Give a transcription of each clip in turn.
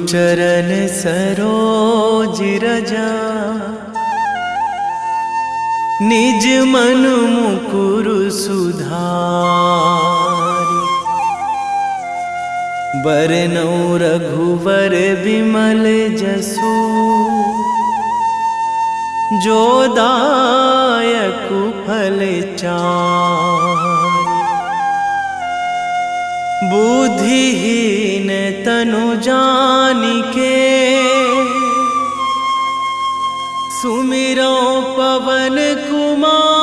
चरण सरोज रजा, निज मन मुकुर सुधारि। बरनउँ रघुवर बिमल जसु, जो दायक फल चारि। बुद्धिहीन तनु जानिके, सुमिरो पवन कुमार।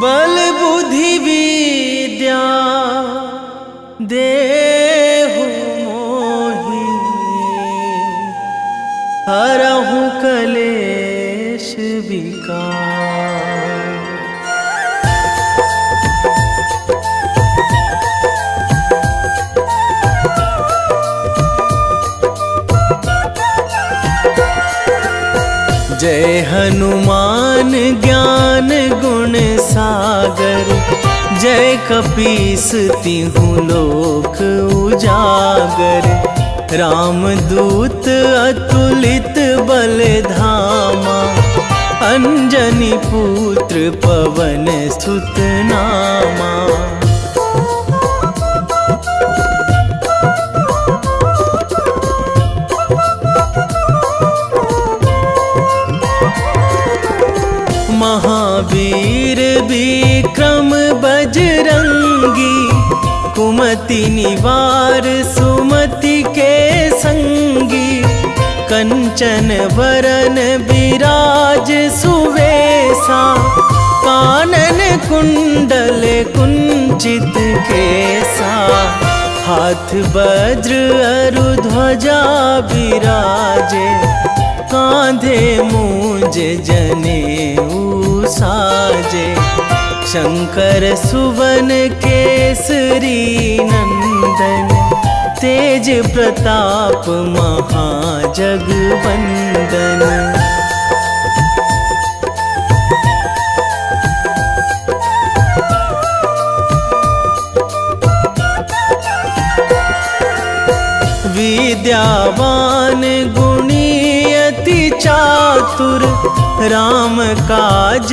बल बुद्धि विद्या देहु मोहि, हरहु कलेश विकार। जय हनुमान ज्ञान गुण सागर, जय कपीस तिहु लोक उजागर। रामदूत अतुलित बल धामा, अंजनी पुत्र पवन सुत नामा। महावीर विक्रम बजरंगी, कुमति निवार सुमति के संगी। कंचन वरन विराज सुवेशा, कानन कुंडल कुंचित केसा। हाथ वज्र अरु ध्वजा विराजे, कांधे मूंज जनेऊ साजे। शंकर सुवन केसरी नंदन, तेज प्रताप महाजगवंदन। विद्यावान गुणी अति चातुर, राम काज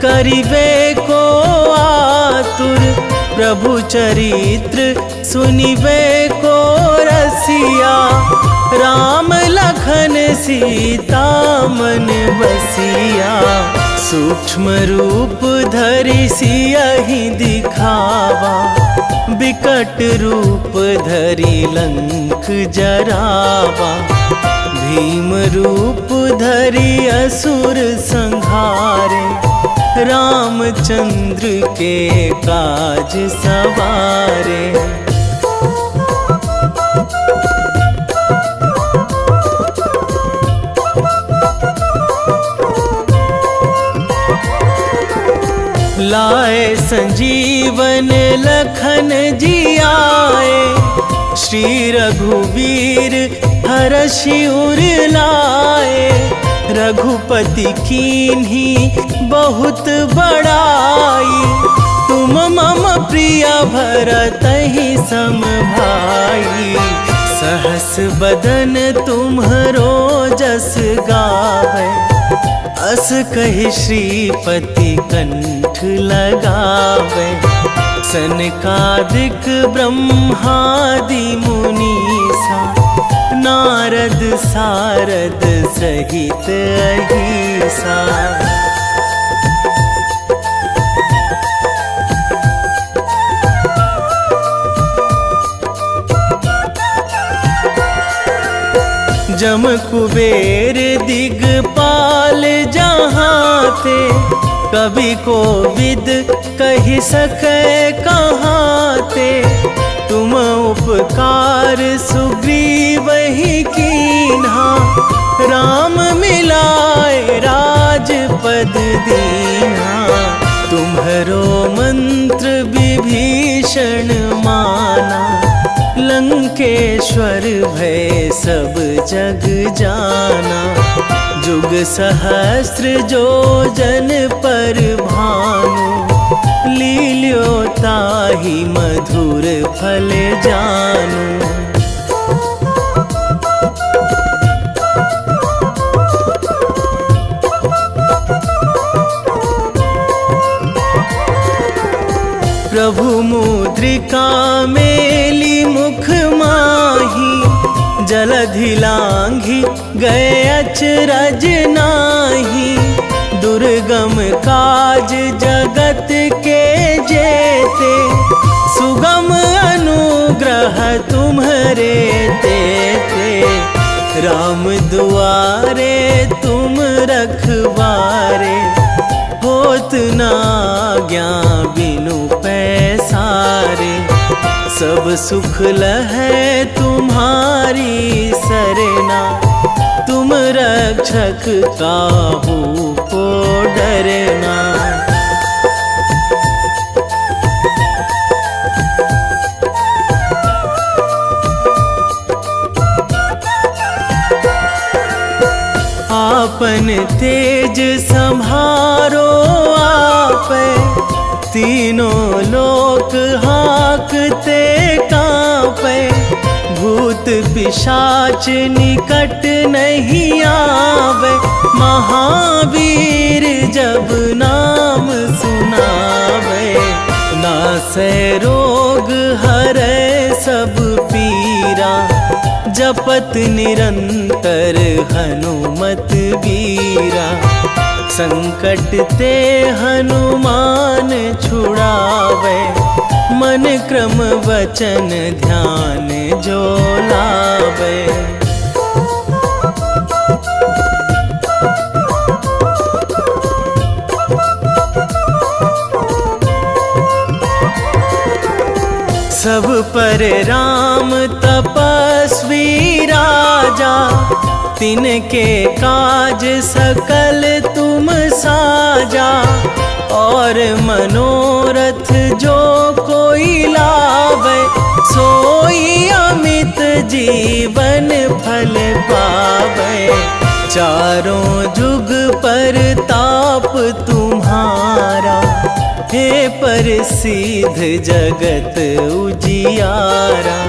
करिबे को आतुर। प्रभु चरित्र सुनिबे को रसिया, राम लखन सीता मन बसिया। सूक्ष्म रूप धरि सियहि दिखावा, बिकट रूप धरि लंक जरावा। भीम रूप धरि असुर संहारे, रामचंद्र के काज सवारे। लाए संजीवन लखन जियाए, श्री रघुवीर हरषि उर लाए। रघुपति कीन्ही बहुत बड़ाई, तुम मम प्रिय भरतहि सम भाई। सहस बदन तुम्हरो जस गावै, अस कहि श्रीपति कंठ लगावै। सनकादिक ब्रह्मादि मुनीसा, नारद सारद सहित अहिसा। जम कुबेर दिगपाल जहाँ थे, कवि कोविद कहि सकै कहाँ ते। तुम उपकार सुग्रीवहि कीन्हा, राम मिलाए राजपद दीन्हा। तुम्हरो मंत्र विभीषण माना, लंकेश्वर भय सब जग जाना। जुग सहस्र जो जन पर भानु, लील्यो ताहि मधुर फल जानू। प्रभु मुद्रिका मेली मुख माही, जलधि लांघी गए अचरज नाही। दुर्गम काज जगत के जेते, सुगम अनुग्रह तुम्हरे तेते। राम दुआरे तुम रखवारे, होत ना आज्ञा बिनु पैसारे। सब सुख लहै तुम्हारी सरना, तुम रक्षक काहू को डरना। आपन तेज संहारो आपै, तीनों लोक हाकते कांपै। भूत पिशाच निकट नहीं आवे, महावीर जब नाम सुनावे। नासै रोग हरै सब पीरा, जपत निरंतर हनुमत वीरा। संकट ते हनुमान छुड़ावे, मन क्रम वचन ध्यान जो लावे। सब पर राम तपस्वी राजा, तिनके काज सकल तुम साजा। और मनोरथ जो कोई लावे, सोई अमित जीवन फल पावे। चारों जुग पर ताप तुम्हारा, हे प्रसिद्ध जगत उजियारा।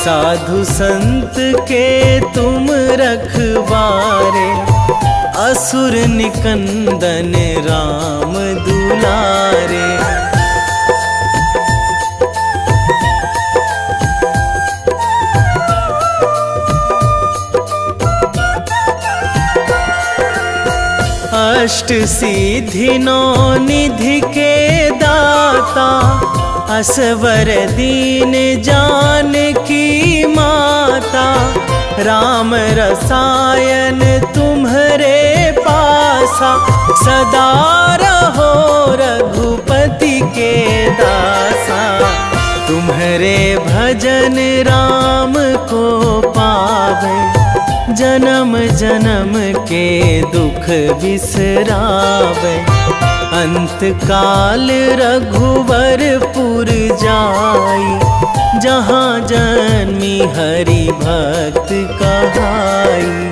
साधु संत के तुम रखवारे, असुर निकंदन राम दुलारे। अष्ट सिद्धि नौ निधि के दाता, असवर दीन जानकी माता। राम रसायन तुम्हरे पासा, सदा रहो रघुपति के दासा। तुम्हरे भजन राम को पावे, जन्म जन्म के दुख बिसरावे। अंत काल रघुवरपुर जाई, जहाँ जन्मी हरि भक्त कहाई।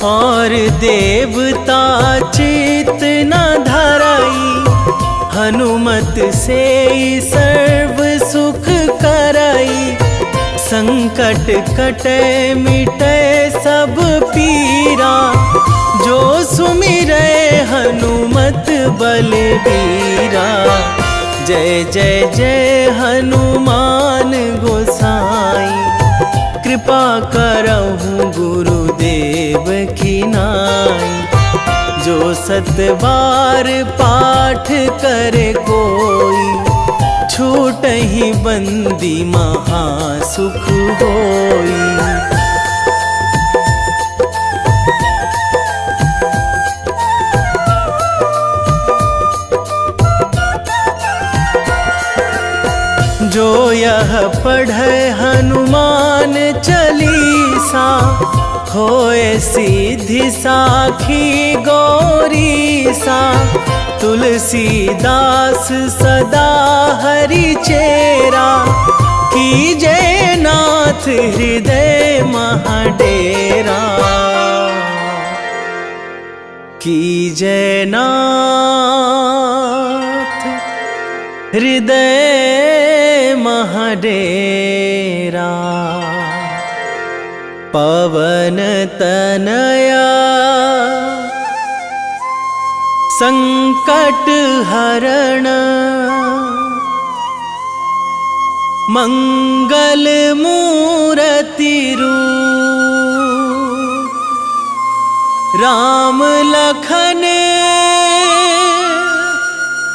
और देवता चित न धराई, हनुमत से सर्व सुख कराई। संकट कटे मिटे सब पीरा, जो सुमिरै हनुमत बलबीरा। जय जय जय हनुमान गोसाई, कृपा करहु गुरुदेव की नाई। जो सतबार पाठ करे कोई, छूटहि बंदी महासुख होई। जो यह पढ़े हनुमान चालीसा, होए सीधी साखी गौरी सा। तुलसीदास सदा हरि चेरा, कीजे नाथ हृदय महाडेरा। कीजे नाथ हृदय महाडेरा। पवन तनया संकट हरण, मंगल मूर्ति रूप। राम लखन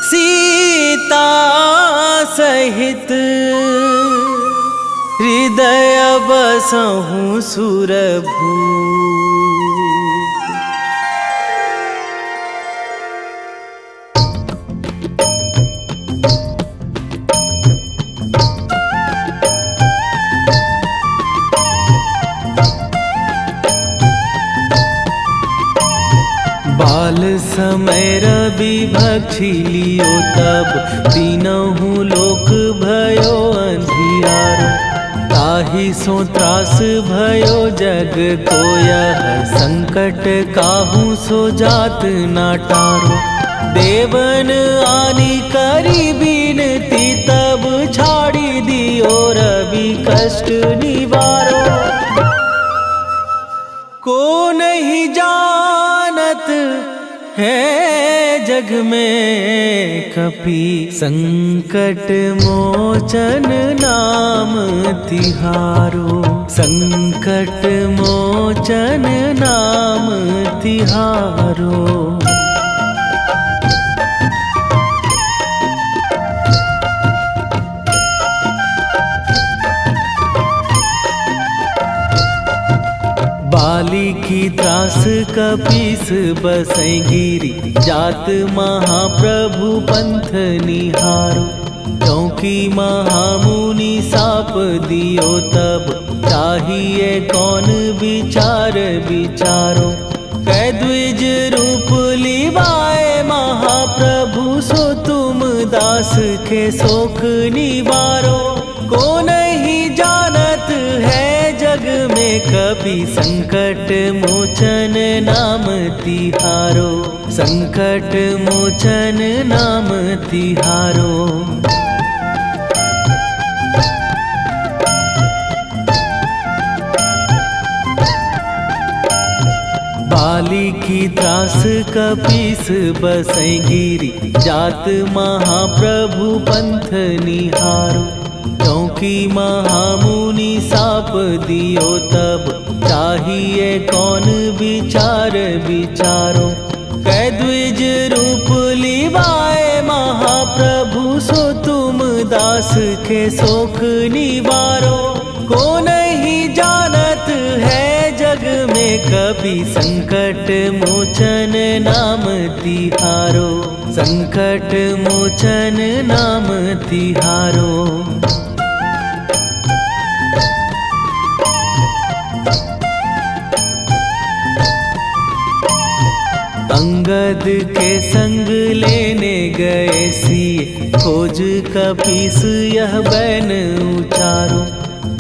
सीता सहित, हृदय बसहु सुरभूप। बाल समय रवि भक्षी लियो तब, तीनहु लोक भयो अंधियारो। ताहि सो त्रास भयो जग को यह, संकट काहू सो जात ना टारो। देवन आनी करी बिनती, तब छाड़ी दियो रवि कष्ट निवारो। को नहीं जानत है जग में कपि, संकट मोचन नाम तिहारो। संकट मोचन नाम तिहारो। बाली की त्रास कपीस बसै गिरी, जात महाप्रभु पंथ निहारो। क्योंकि महामुनि साप दियो तब, चाहिए कौन विचार विचारो। कै द्विज रूप लिवाए महाप्रभु, सो तुम दास के शोक निवारो। को नहीं जानत है जग में कपि, संकट मोचन नाम तिहारो। संकट मोचन नाम तिहारो। बाली की त्रास कपीस बसै गिरी, जात महाप्रभु पंथ निहारो। क्योंकि महामुनि साप दियो तब, चाहिए कौन विचार विचारो। कै द्विज रूप लिवाए महाप्रभु, सो तुम दास के शोक निवारो। को नहीं जानत है जग में कपि, संकट मोचन नाम तिहारो। संकट मोचन नाम तिहारो। अंगद के संग लेने गए सिए, खोज कपीस यह बैन उचारो।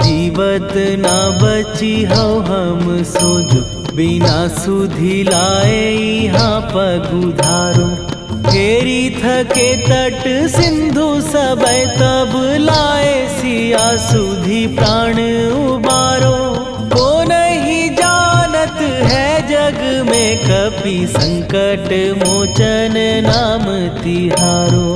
जीवत ना बची हो हम सोजो, बिना सुधि लाए यहाँ पगुधारो। फेरी थके तट सिंधु सबय, तब लाए सिया सुधि प्राण उबारो। को नहीं जानत है जग में कपि, संकट मोचन नाम तिहारो।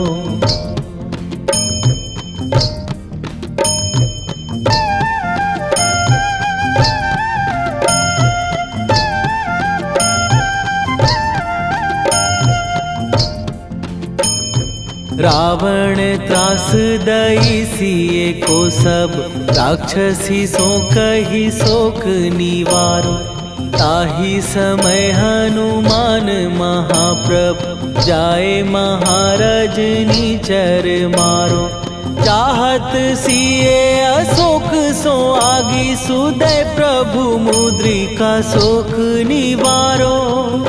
रावण त्रास दई सिए को सब, राक्षसी सो कही शोक निवारो। ताहि समय हनुमान महाप्रभु, जाए महाराज निचर मारो। चाहत सिए अशोक सो आगी सुदय प्रभु मुद्रिका शोक निवारो।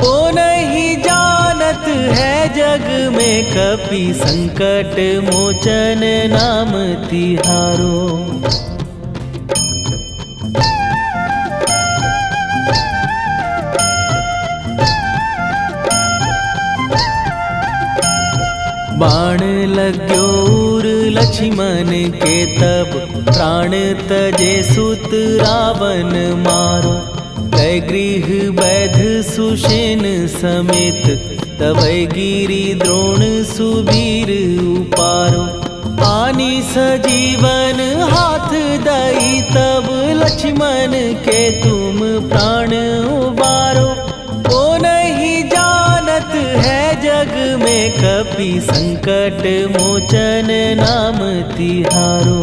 ओ नहीं जानत है जग में कपि संकट मोचन नाम तिहारो। बाण लाग्यो उर लक्ष्मण के तब प्राण तजे सुत रावण मारो। कै गृह वैध सुषेण समेत तबै गिरि द्रोण सुबीर उपारो। आनी सजीवन हाथ दई तब लक्ष्मण के तुम प्राण उबारो। ओ नहीं जानत है जग में कपि संकट मोचन नाम तिहारो।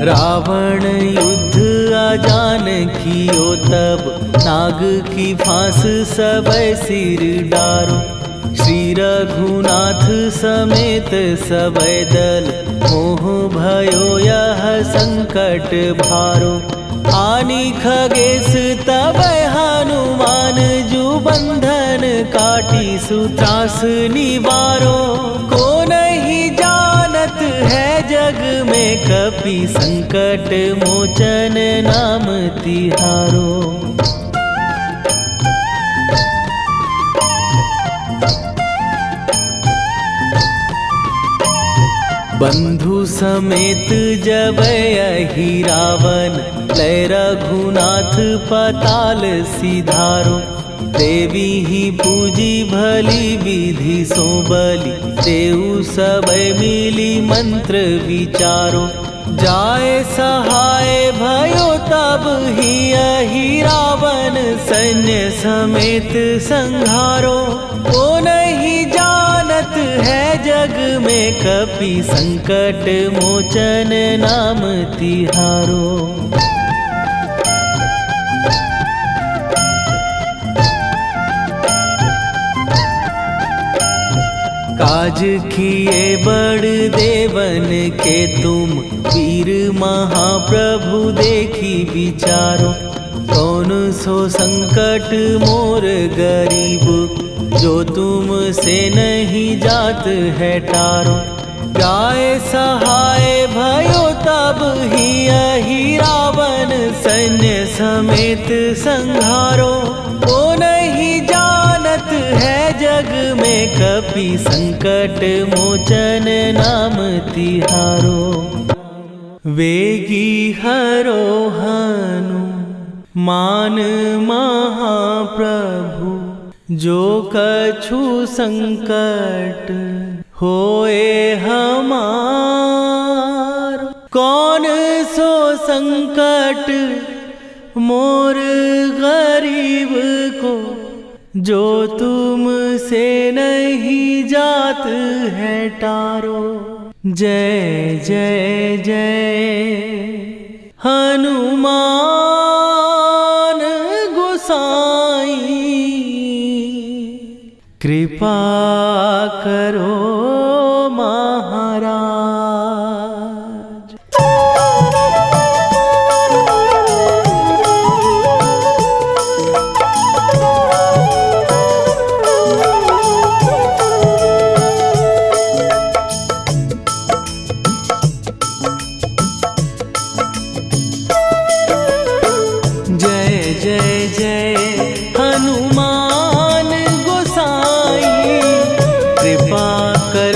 रावण युद्ध आजान कियो तब नाग की फांस सबै सिर डारो। श्री रघुनाथ समेत सबै दल मोह भयो यह संकट भारो। आनी खगेश तबै हनुमान जु बंधन काटी सुत्रास निवारो। को नहीं जानत है जग में कपि संकट मोचन नाम तिहारो। बंधु समेत जबै अहि रावण लय रघुनाथ पताल सिधारो। देवी ही पूजी भली विधि सो बलि देऊ सबै मिली मंत्र विचारो। जाए सहाय भयो तब ही अहि रावण सैन्य समेत संहारो। ओ नहीं जानत है जग में कपि संकट मोचन नाम तिहारो। काज किए बड़ देवन के तुम वीर महाप्रभु देखी विचारो। कौन सो संकट मोर गरीब जो तुम से नहीं जात है टारो। जाए सहाय भयो तब ही अहि रावण सैन्य समेत संहारो। ओ नहीं जानत है जग में कपि संकट मोचन नाम तिहारो। वेगी हरो हनु मान महाप्रभु जो कछु संकट होए हमार। कौन सो संकट मोर गरीब को जो तुम से नहीं जात है टारो। जय जय जय हनुमान गोसाई कृपा करो महाराज। जय जय जय हनुमान गोसाई कृपा कर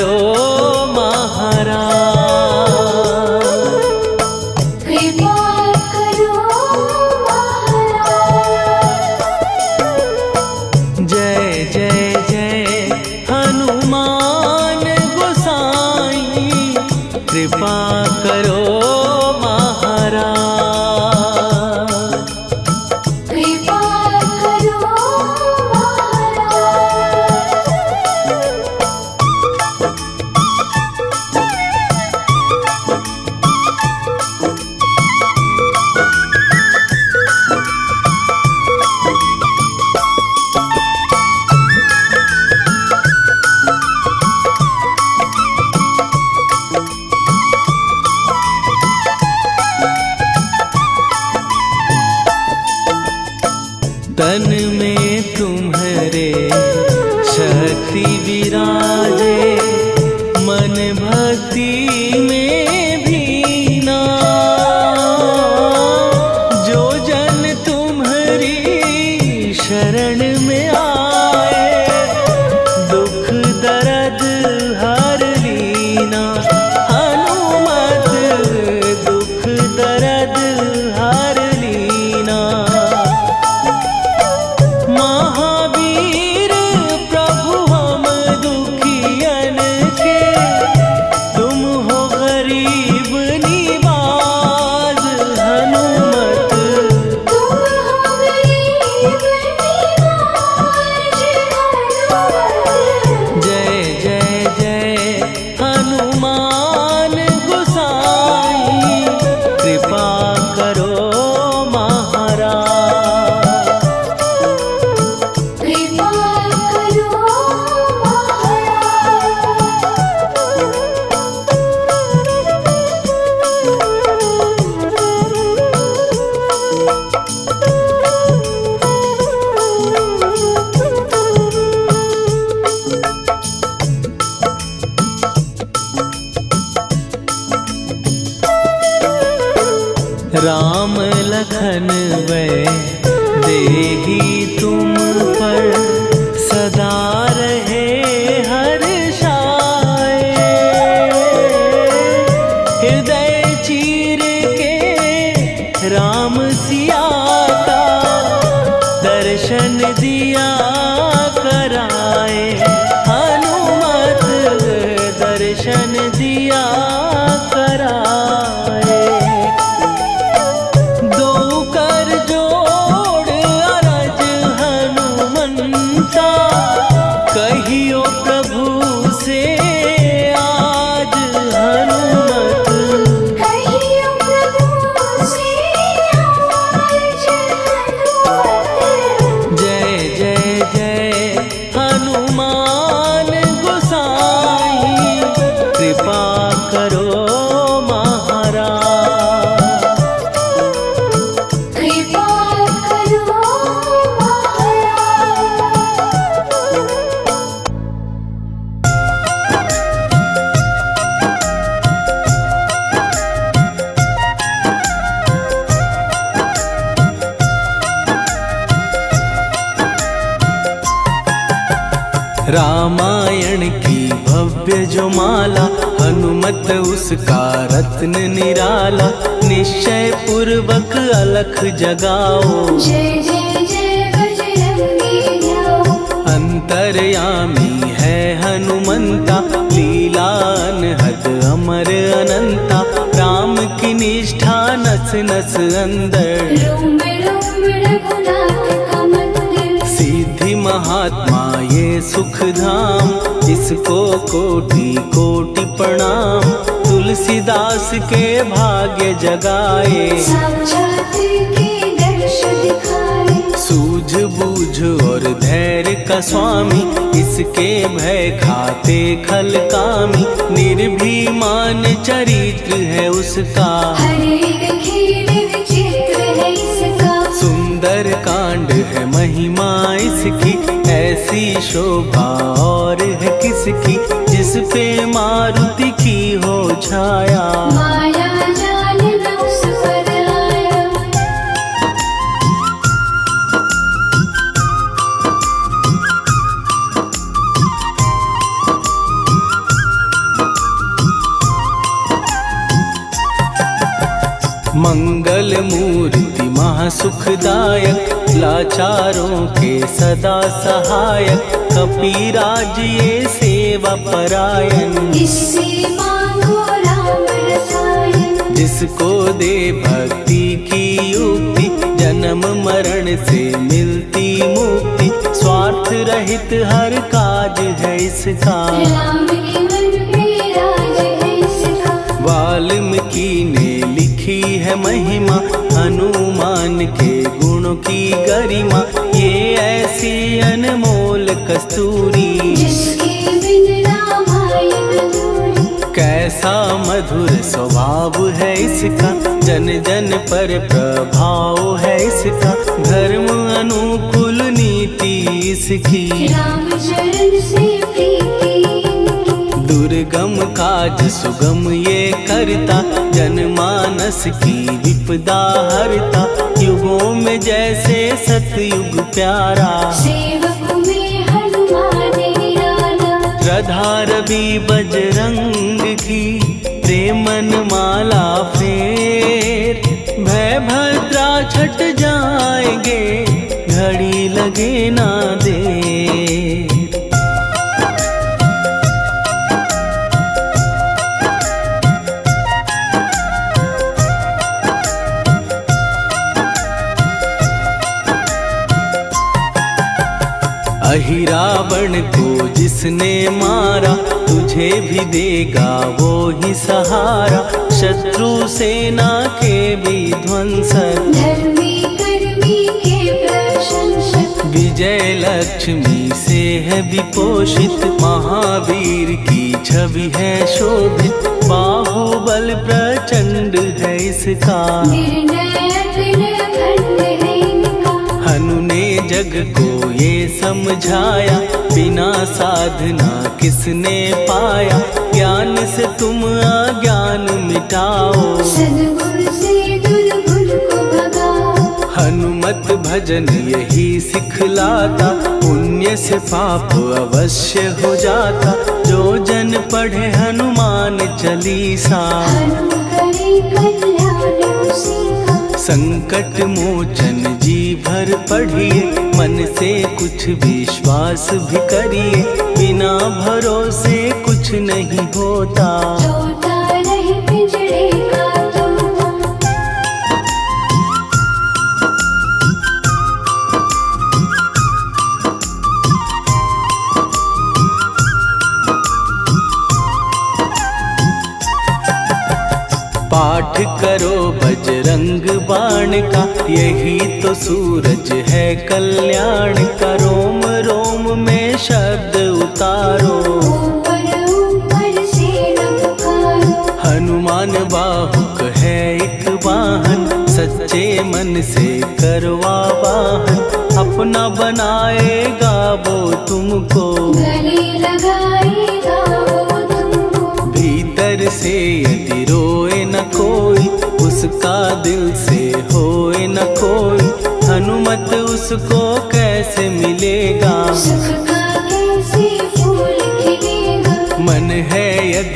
रामायण की भव्य जो माला, हनुमत उसका रत्न निराला। निश्चय पूर्वक अलख जगाओ, जय जय जय बजरंगी ध्याओ। अंतर्यामी है हनुमंता, लीला अनहद अमर अनंता। राम की निष्ठा नस नस अंदर, रोम रोम रघुनाथ का मंदिर। सिद्धि महात्मा ये सुख धाम, इसको कोटि कोटि प्रणाम। तुलसीदास के भाग्य जगाए, साक्षात के दर्श दिखाए। सूझ बूझ और धैर्य का स्वामी, इसके भय खाते खल कामी। निर्भीमान चरित्र है उसका, हर एक खेल विचित्र है इसका। सुंदर कांड है महिमा इसकी। ऐसी शोभा और है किसकी, जिस पे मारुति की हो छाया। माया जाल न उस पर आया। मंगल मूर्ति महासुखदायक, लाचारों के सदा सहायक। कपीराज ये सेवा परायण, इससे मांगो राम रसायन। जिसको दे भक्ति की युक्ति, जन्म मरण से मिलती मुक्ति। स्वार्थ रहित हर काज है इसका, राम के मन पे राज है इसका। वाल्मीकि ने लिखी है महिमा, हनुमान के गुणों की गरिमा। ये ऐसी अनमोल कस्तूरी, जिसके बिन रामायण अधूरी। कैसा मधुर स्वभाव है इसका, जन जन पर प्रभाव है इसका। धर्म अनुकूल नीति इसकी, राम चरण से प्रीति। दुर्गम काज सुगम ये करता, जनमानस की विपदा हरता। युगों में जैसे सतयुग प्यारा, सेवक में हनुमान निराला। श्रद्धा रवि बजरंग की, प्रेमन माला फेर। भय भद्रा छट जाएंगे, घड़ी लगे ना देर। अहिरावण को जिसने मारा, तुझे भी देगा वो ही सहारा। शत्रु सेना के विध्वंसक, धर्मी कर्मी के प्रशंसक। विजय लक्ष्मी से है विपोषित। महावीर की छवि है शोभित, बाहुबल प्रचंड है इसका। निर्णयक निर्घण्ट है इनका। हनु ने जग को ये समझाया, बिना साधना किसने पाया। ज्ञान से तुम अज्ञान मिटाओ, सद्गुण से दुर्गुण को भगाओ। हनुमत भजन यही सिखलाता, पुण्य से पाप अवश्य हो जाता। जो जन पढ़े हनुमान चालीसा, हनु करे कल्याण उसी का। संकट मोचन जी भर पढ़िए, मन से कुछ विश्वास भी करिए। बिना भरोसे कुछ नहीं होता, तोता रहे पिंजरे का तोता। पाठ करो बजरंग बाण का, यही तो सूरज है कल्याण का। रोम रोम में शब्द उतारो, ऊपर ऊपर से न पुकारो। हनुमान बाहुक है एक वाहन, सच्चे मन से करवा वाहन। अपना बनाएगा वो तुमको, गले लगाएगा वो तुमको। भीतर से यदि रोए न कोई, उसका दिल से होए न कोई। हनुमत उसको कैसे मिलेगा, सुख का कैसे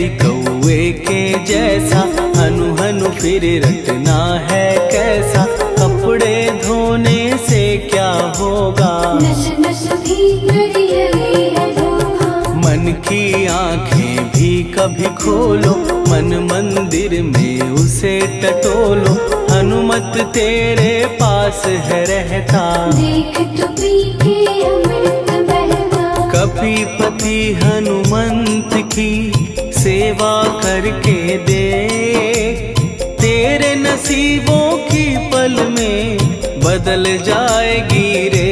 यदि कौए के जैसा हनु हनु फिर रटना है कैसा। कपड़े धोने से क्या होगा, नस नस भीतर यही है धोखा। मन की आंखें भी कभी खोलो, मन मंदिर में उसे टटोलो। हनुमत तेरे पास है रहता, देख तो पी के अमृत बहता। कपीपति हनुमंत की सेवा करके दे, तेरे नसीबों की पल में बदल जाएगी रे।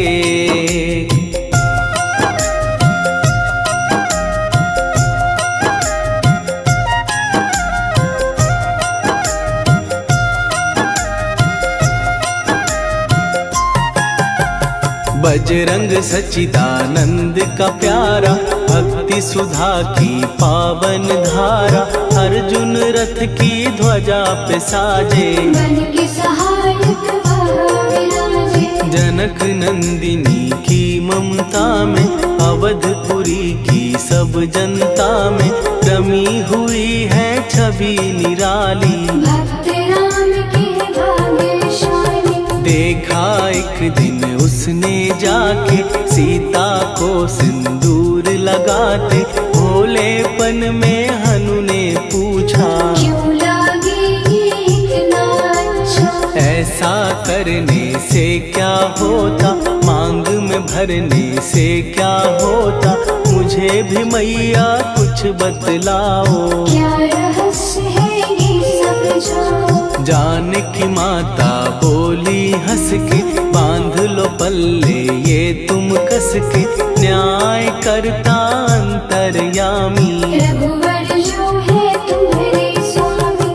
बजरंग सच्चिदानंद का प्यारा, भक्ति सुधा की पावन धारा। अर्जुन रथ की ध्वजा पे साजे, बन के सहायक वहाँ विराजे। जनक नंदिनी की ममता में, अवधपुरी की सब जनता में रमी हुई है छवि निराली। भक्त राम के भाग्यशाली, देखा एक दिन उसने जाके सीता को सिंदूर लगाते। भोलेपन में हनु ने पूछा, क्यों लागे ये इतना अच्छा। ऐसा करने से क्या होता, मांग में भरने से क्या होता। मुझे भी मैया कुछ बतलाओ, क्या रहस्य है ये समझाओ। जानकी माता बोली हंस के, बांध लो पल्ले ये तुम कस के। न्याय करता अंतर्यामी, रघुवर जो है तुम्हारे स्वामी।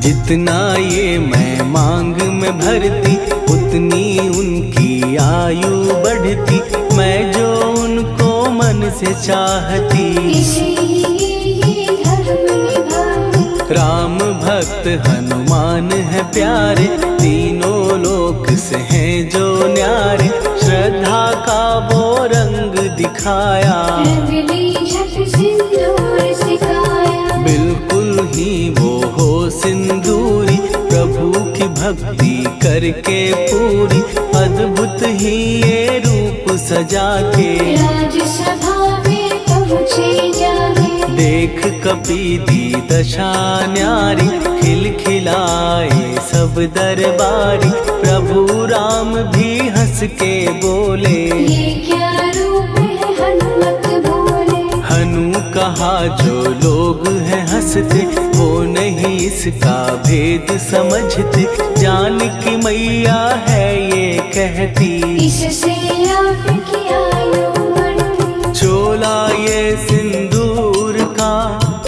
जितना ये मैं मांग में भरती, उतनी उनकी आयु बढ़ती। मैं जो उनको मन से चाहती, इसीलिए धर्म निभाती। राम भक्त हनुमान है प्यारे, तीनों लोक से हैं जो न्यारे। श्रद्धा का वो रंग दिखाया, रंगली झट सिंदूर सिखाया। बिल्कुल ही वो हो सिंदूरी, प्रभु की भक्ति करके पूरी। अद्भुत ही ये रूप सजा के, राजसभा में पहुँचे जाके। देख कपीदी दशा न्यारी, खिलखिलाए सब दरबारी। प्रभु राम भी हंस के बोले, ये क्या रूप है हनुमत बोले। हनु कहा जो लोग हैं हंसते, वो नहीं इसका भेद समझते। जानकी मैया है ये कहती, इससे आपकी आयु बढ़ती। चोला ये सिंदूर का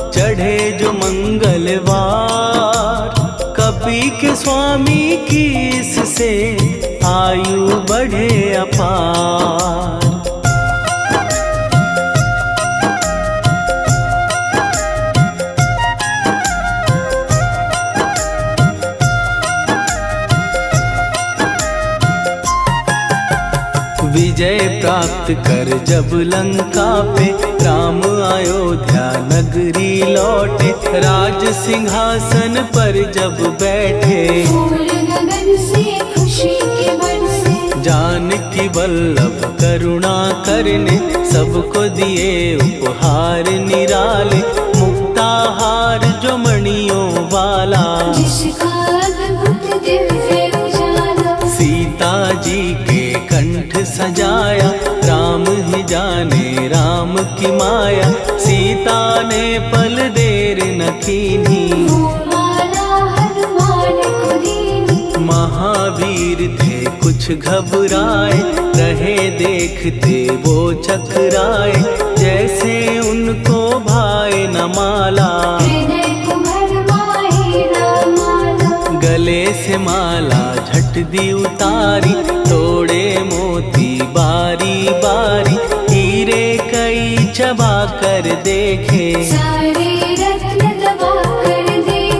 चढ़े जो मंगलवार। कपी के स्वामी की इससे आयु बढ़े अपार। विजय प्राप्त कर जब लंका पे, राम अयोध्या नगरी लौटे। राज सिंहासन पर जब बैठे, फूल गगन से खुशी के बरसे। जानकी वल्लभ करुणा करने, सबको दिए उपहार निराले। मुक्ताहार जो मणियों वाला, जिसका अद्भुत दिव्य उजाला। सीता जी के कंठ सजाया। राम ही जाने राम की माया, सीता ने पल देर न कीन्ही। वो माला हनुमान को दीनी। महावीर थे कुछ घबराए, रहे देखते वो चकराए। जैसे उनको भाए न माला, हृदय को भरमाए न माला। गले से माला झट दी उतारी। तोड़े मोती बारी बारी, हीरे कई चबा कर देखे। सारे रत्न दबा कर देखे।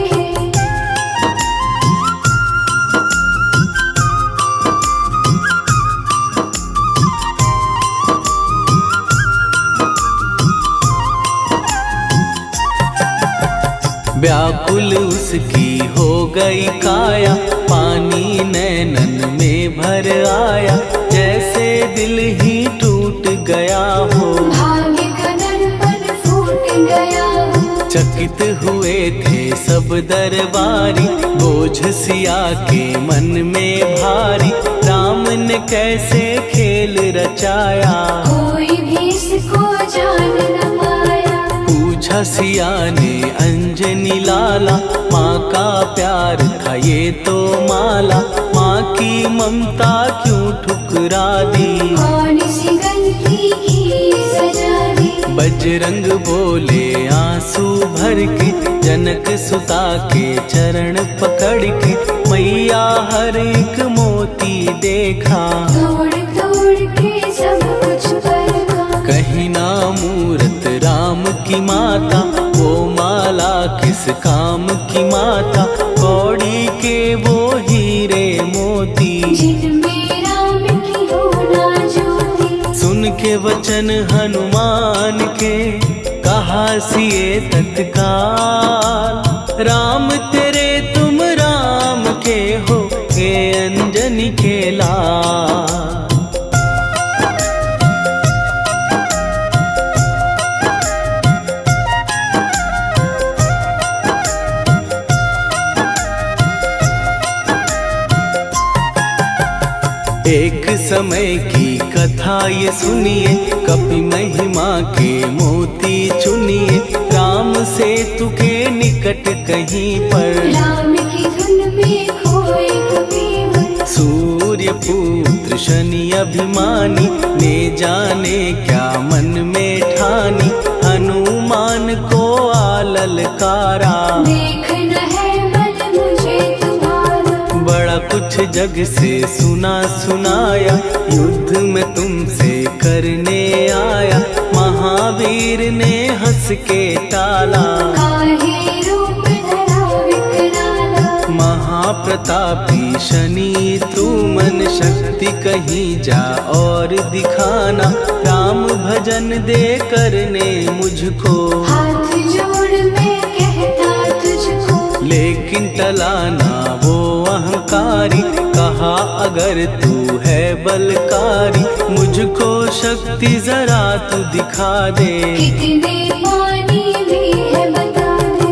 व्याकुल उसकी हो गई काया, पानी नैनन में भर आया, जैसे दिल ही टूट गया हो। भाग्य का दर्पण फूट गया हो। चकित हुए थे सब दरबारी, बोझ सिया के मन में भारी, राम ने कैसे खेल रचाया, कोई भी इसको जान न पाया। पूछा सिया ने अंजनी लाला, माँ का प्यार था ये तो माला, माँ की ममता क्यों ठुकरा दी, कौन सी गलती की सजा दी। बजरंग बोले आंसू भर के, जनक सुता के चरण पकड़ के, मैया हर एक मोती देखा, तोड़ तोड़ के सब कुछ परखा। कहीं ना मूरत राम की माता, वो माला किस काम की माता, कौड़ी के वो हीरे मोती, जिनमें राम की हो ना ज्योति। सुन के वचन हनुमान के, कहा सिए तत्काल, राम तेरे तुम राम के हो, ये अंजनी के लाल। एक समय की कथा ये सुनिए, कपि महिमा के मोती चुनिए, राम सेतु के निकट कहीं पर, राम की धुन में खोए कबीर। सूर्य पुत्र शनि अभिमानी, ने जाने क्या मन में ठानी, हनुमान को आललकारा, देखना है मन मुझे तुम्हारा। बड़ा कुछ जग से सुना सुनाया, युद्ध में तुमसे करने आया, महावीर ने हंस के टाला, काहे रूप धरा विकराला। महाप्रतापी शनि तू मन शक्ति कहीं जा और दिखाना, राम भजन दे करने मुझको, हाथ जोड़ मैं कहता तुझको। लेकिन टलाना वो अहंकारी, कहा अगर तू है बलकारी, मुझको शक्ति जरा तू दिखा दे, कितने पानी भी है बता दे।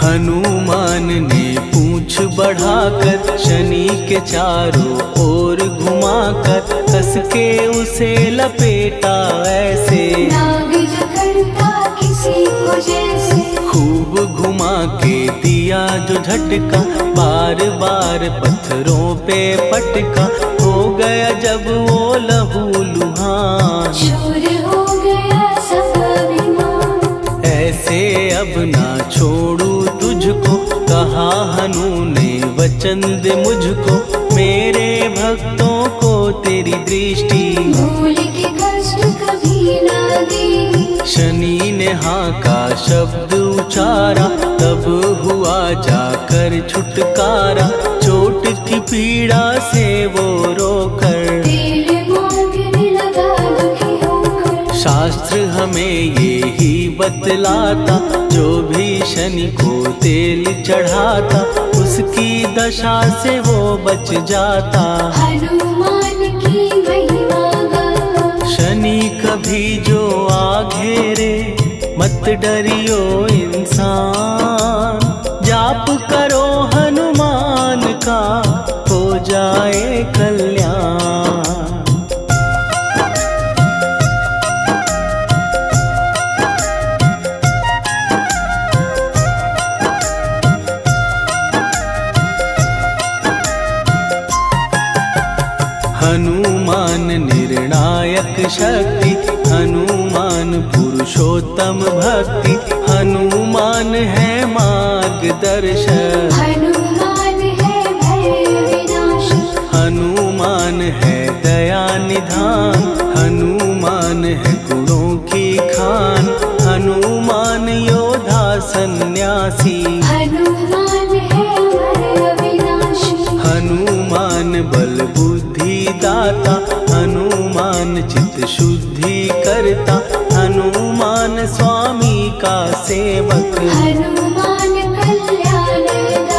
हनुमान ने पूंछ बढ़ाकर, शनि के चारों ओर घुमाकर, कस के उसे लपेटा ऐसे, नाग जो करता किसी को जैसे। खूब घुमा के दिया जो झटका, बार बार पत्थरों पे पटका, हो गया जब वो लहू लुहान, चूर हो गया सब अभिमान। ऐसे अब ना छोड़ू तुझको, कहा हनु ने वचन दे मुझको, मेरे भक्तों को तेरी दृष्टि, भूल के कष्ट कभी ना देगी। शनि ने हाँ का शब्द उचारा, तब हुआ जाकर छुटकारा, चोट की पीड़ा से वो रोकर, तेल मांगने लगा दुखी होकर। शास्त्र हमें ये ही बतलाता, जो भी शनि को तेल चढ़ाता, उसकी दशा से वो बच जाता, हनुमान की महिमा गाता। शनि कभी जो आ घेरे, मत डरियो इंसान, जाप करो हनुमान का, हो जाए कल्याण। हनुमान निर्णायक शक्ति, हनुमान पुरुषोत्तम भक्ति, हनुमान है मार्गदर्शक, हनुमान है भय विनाशक। हनुमान है दया निधान, हनुमान है गुणों की खान, हनुमान योद्धा सन्यासी, हनुमान है हनुमान बल बुद्धि दाता, हनुमान चित्त शुद्धि करता, हनुमान स्वामी का सेवक। हनुमान कल्याणदायक,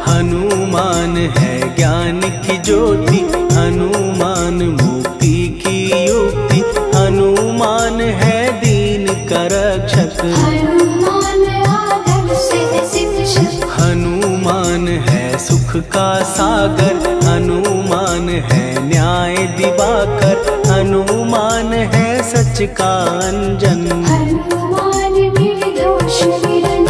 हनुमान है ज्ञान की ज्योति, हनुमान मुक्ति की युक्ति, हनुमान है दीन का रक्षक। हनुमान आदर्श शिक्षक, हनुमान है सुख का सागर, हनुमान है न्याय दिवाकर, हनुमान है सच का अंजन। हनुमान निर्दोष निरंजन।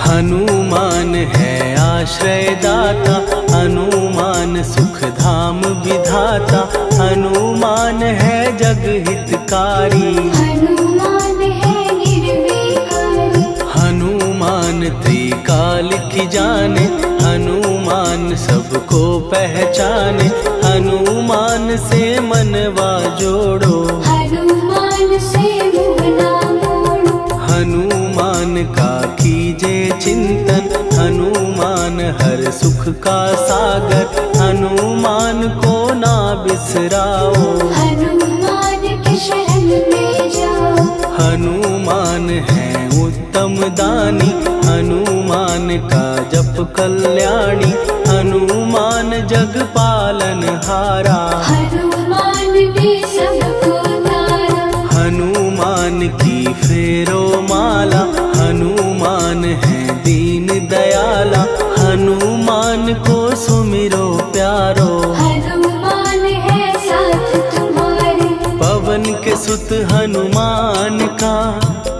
हनुमान है आश्रय दाता, हनुमान सुख धाम विधाता, हनुमान है जग हितकारी। हनुमान है निर्विकारी, हनुमान त्रिकाल की जाने, हनुमान सबको पहचाने, हनुमान से मनवा जोड़ो। हनुमान से मुँह ना मोड़ो। हनुमान का कीजे चिंतन, हनुमान हर सुख का सागर, हनुमान को ना बिसराओ। हनुमान के शरण में जाओ। हनुमान है उत्तम दानी, हनुमान का जप कल्याणी, हनुमान जग पालन हारा। हनुमान ने सबको तारा। हनुमान की फेरो माला, हनुमान है दीन दयाला, हनुमान को सुमिरो प्यारो। हनुमान है साथ तुम्हारे। पवन के सुत हनुमान का,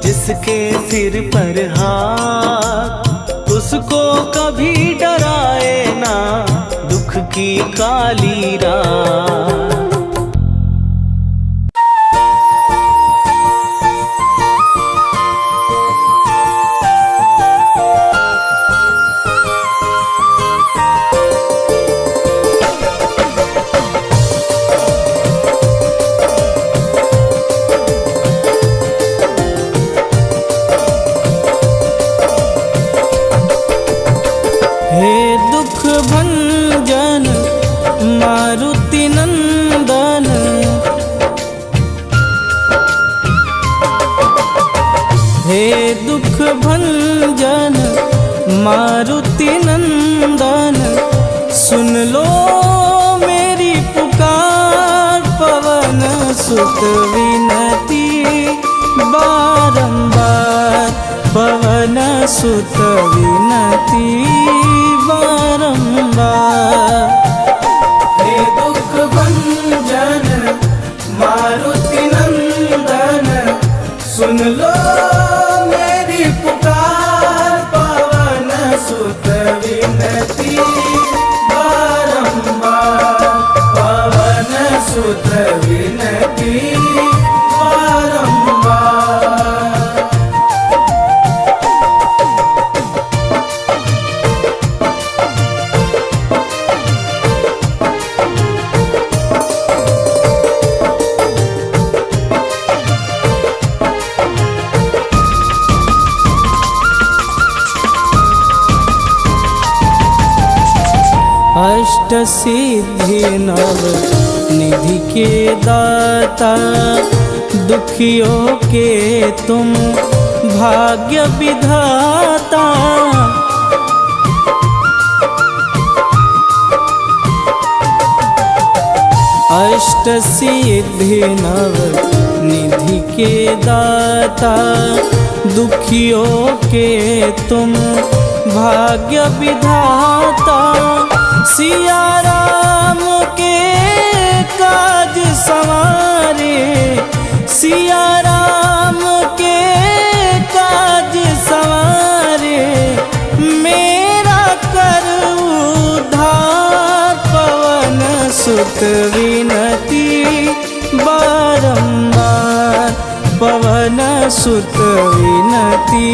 जिसके सिर पर हाथ, उसको कभी डराए ना दुख की काली रात। हे दुख भंजन मारुति नंदन, हे दुख भंजन मारुति नंदन, सुन लो मेरी पुकार, पवन सुत विनती बारंबार, पवन सुत विनती बारंबार। हे दुख भंजन मारुति नंदन, सुन लो मेरी पुकार, पवन सुत विनती बारंबार, पवन सुत विनती बारंबार। अष्ट सिद्धि नव निधि के दाता, दुखियों के तुम भाग्य विधाता। अष्ट सिद्धि नव निधि के दाता, दुखियों के तुम भाग्य विधाता। सिया राम के काज सवारे, सिया राम के काज सवारे, मेरा कर उद्धार, पवन सुत विनती बारंबार, पवन सुत विनती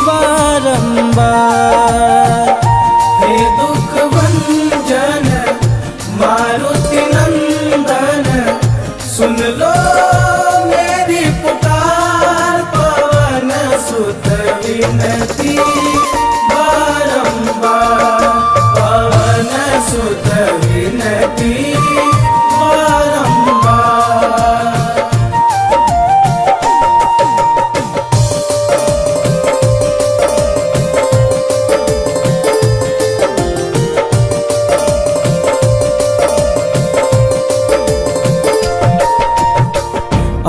बारंबार। हे दुख भंजन मारुति बारंबार पवन सुत विनती बारंबार।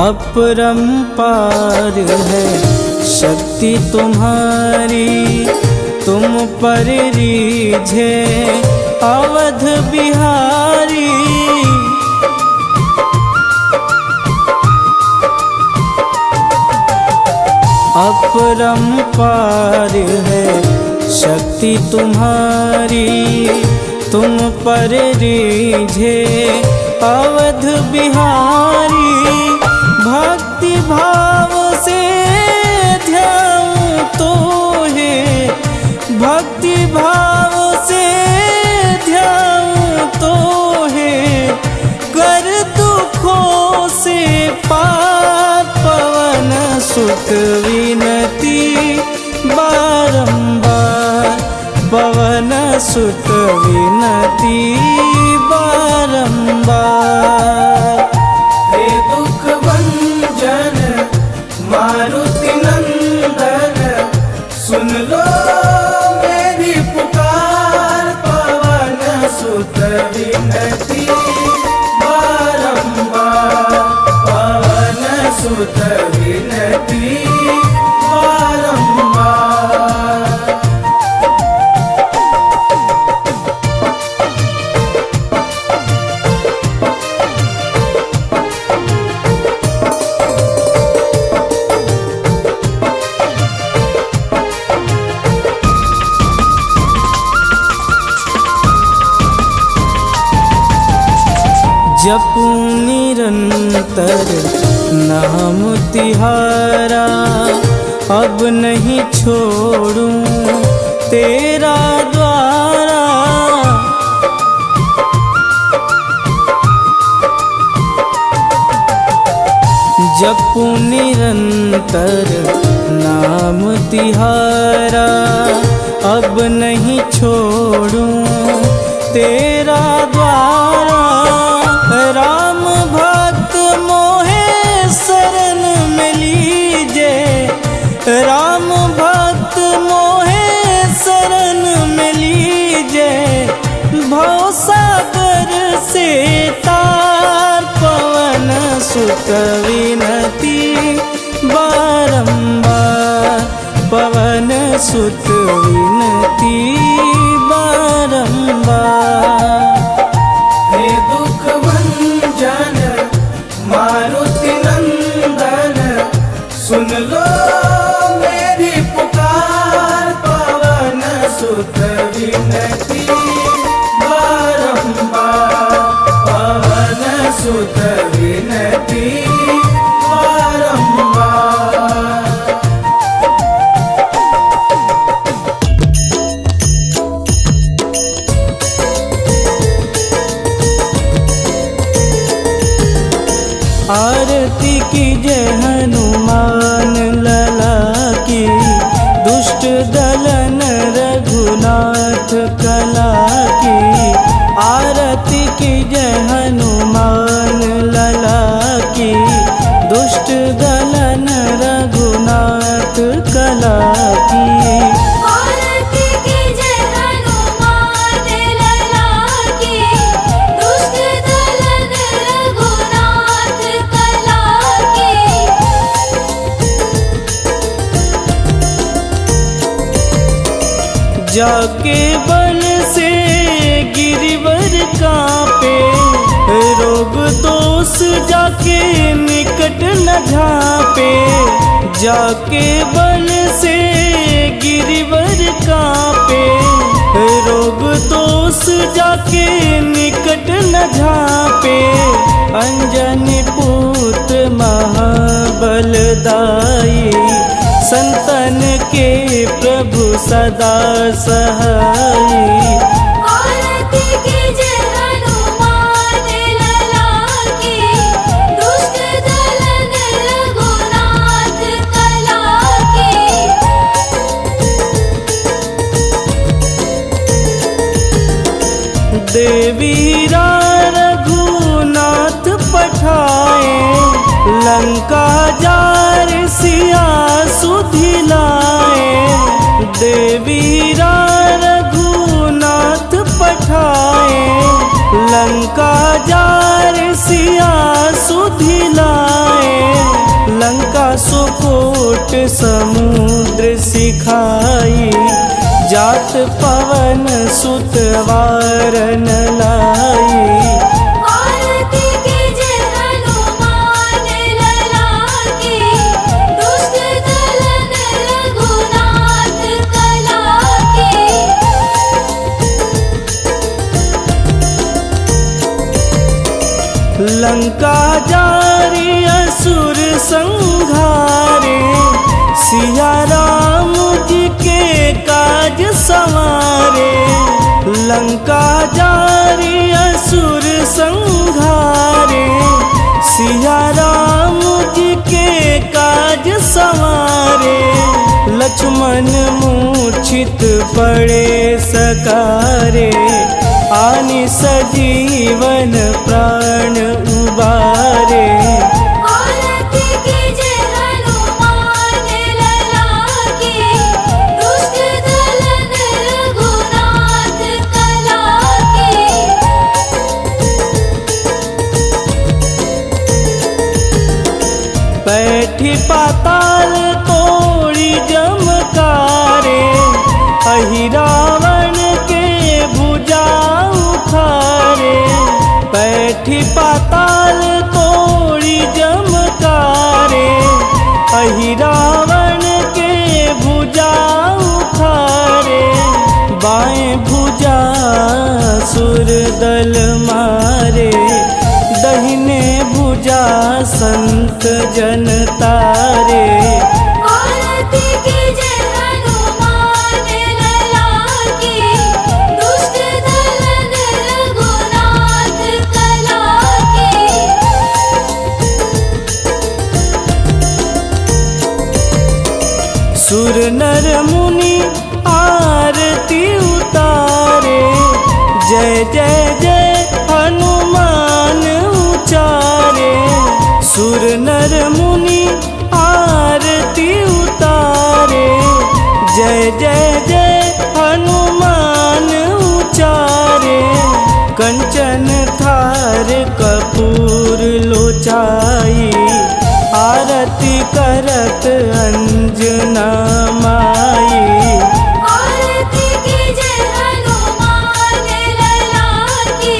अपरंपार है शक्ति तुम्हारी, तुम पर रीझे अवध बिहारी। अपरंपार है शक्ति तुम्हारी, तुम पर रीझे अवध बिहारी। भक्ति भाव से ध्याऊं तो है, भक्ति भाव से ध्याऊं तो है, कर दुखों से पार पवन सुत विनती बारंबार पवन सुत विनती बारंबार। हे दुख भंजन मारुति नंदन, सुन लो मेरी पुकार पवन सुत विनती बारंबार पवन सुत विनती बारंबार। जपूं निरंतर नाम तिहारा, अब नहीं छोड़ूं तेरा द्वारा। जपूं निरंतर नाम तिहारा, अब नहीं छोड़ूं तेरा द्वारा। राम भक्त मोहे शरण में लीजे, राम भक्त मोहे शरण में लीजे। भवसागर से तार पवन सुत विनती बारंबार पवन सुत विनती बारंबार। हे दुख भंजन मारुति नंदन, सुन लो मेरी पुकार पवन सुत विनती बारंबार पवन सुत विनती बारंबार। आरती की जय हनुमान लला की, दुष्ट दलन रघुनाथ कला की। आरती की जय हनुमान लला की, दुष्ट दलन रघुनाथ कला की। आरती की जय हनुमान लला की, दुष्ट दलन रघुनाथ कला की। जाके बल से गिरिवर कांपे, रोग दोष जाके निकट न झांपे। जाके बल से गिरिवर कांपे, रोग दोष जाके निकट न झांपे। अंजनी पुत्र महाबलदाई, संतन के प्रभु सदा सहाई। आरती की जय हनुमान लला की, दुष्ट दलन रघुनाथ कला की। देवीरा रघुनाथ पठाए, लंका जार सिया सुधिलाए। देवीरा रघुनाथ पठाए, लंका जार सिया सुधिलाए। लंका सुकोट समुद्र सिखाई, जात पवन सुत वारन लाई। आरती कीजे हनुमान लला की, दुष्ट दलन रघुनाथ कला की। लंका जारी असुर संहारे, सिया राम जी के काज संवारे। लंका जारी असुर संहारे, सिया राम जी के काज संवारे। लक्ष्मण मूर्छित पड़े सकारे, आनि सजीवन प्राण उबारे। आरती कीजे हनुमान लला की, दुष्ट दलन रघुनाथ कला की। बैठी पाताल तोड़ी जमकारे, अहि रावण के भुजा उखारे। बैठी पाताल तोड़ी जमकारे, अहि रावण के भुजा उखारे। बाएं भुजा सुर दल मारे, दहिने भुजा संत जन तारे। आरती कीजे हनुमान लला की, दुष्ट दलन रघुनाथ कला की। सुर नर मुनि आरती उतारे, जय जय जय हनुमान उचारे। सुर नर मुनि आरती उतारे, जय जय जय हनुमान उचारे। कंचन थार कपूर लोचाई, आरती करत अंजना माई। आरती कीजे हनुमान लला की,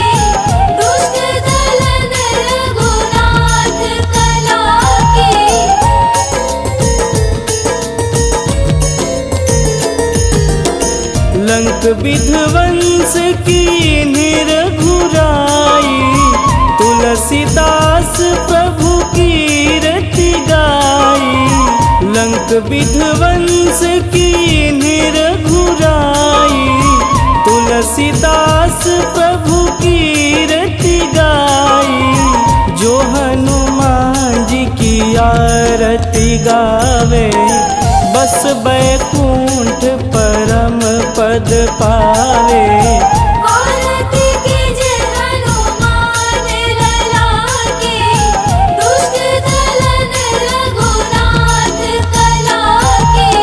दुष्ट दलन रघुनाथ कला की। लंक विध्वंस की निरघुराई, तुलसीदास प्रभु कीरति गाई। लंक विध्वंस की निरघुराई, तुलसीदास प्रभु कीरति गाई। जो हनुमान जी की आरती गावे, बस बैकुंठ परम पद पावे। आरती कीजे हनुमान लला की, दुष्ट दलन रघुनाथ कला की।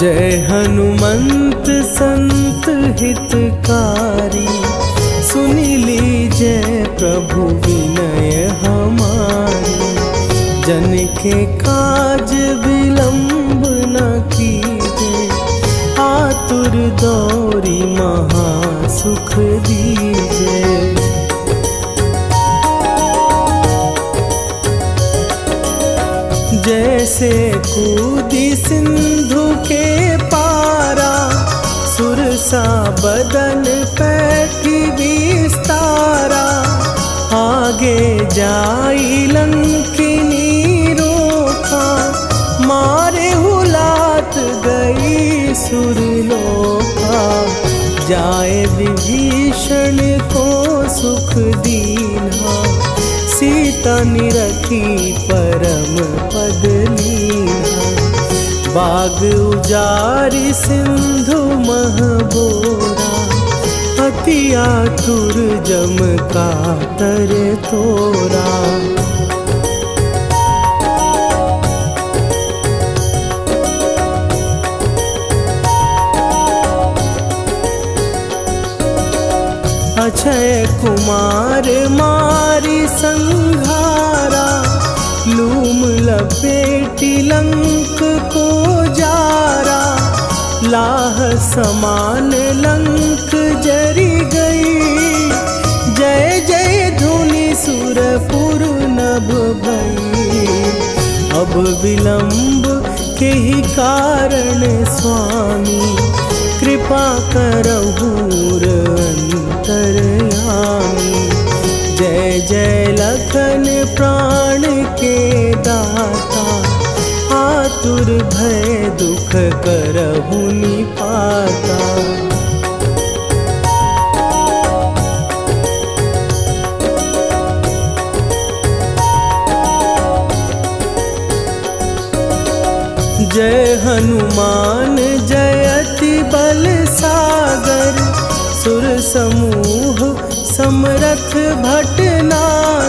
जय हनुमंत संत हितकारी, सुनी लीजय प्रभु विनय हमारी। जन के काज विलंब न कीजे, आतुर दौरी महासुख दीजे। जैसे कूदी सिंधु के पारा, सुरसा बदन पैठी विस्तारा। आगे जाई लंकिनी रोखा, मारे हुलात गई सुरलोका। जाए विभीषण को सुख दीना, सीता निरखी परम पद लीना। बाग उजारि सिंधु मह बोरा, अति आतुर जम कातर तोरा। अक्षय कुमार मारी संघारा, लूम लपेटी लंक को जारा। लाह समान लंक जरी गई, जय जय धुनि सुरपुर नभ भई। अब विलंब के ही कारण स्वामी, कृपा करहु अंतरयामी। जय जय लखन प्राण के दाता, आतुर भय दुख करहु निपाता। जय हनुमान जयति बल सागर, सुर समूह समरथ भटनागर।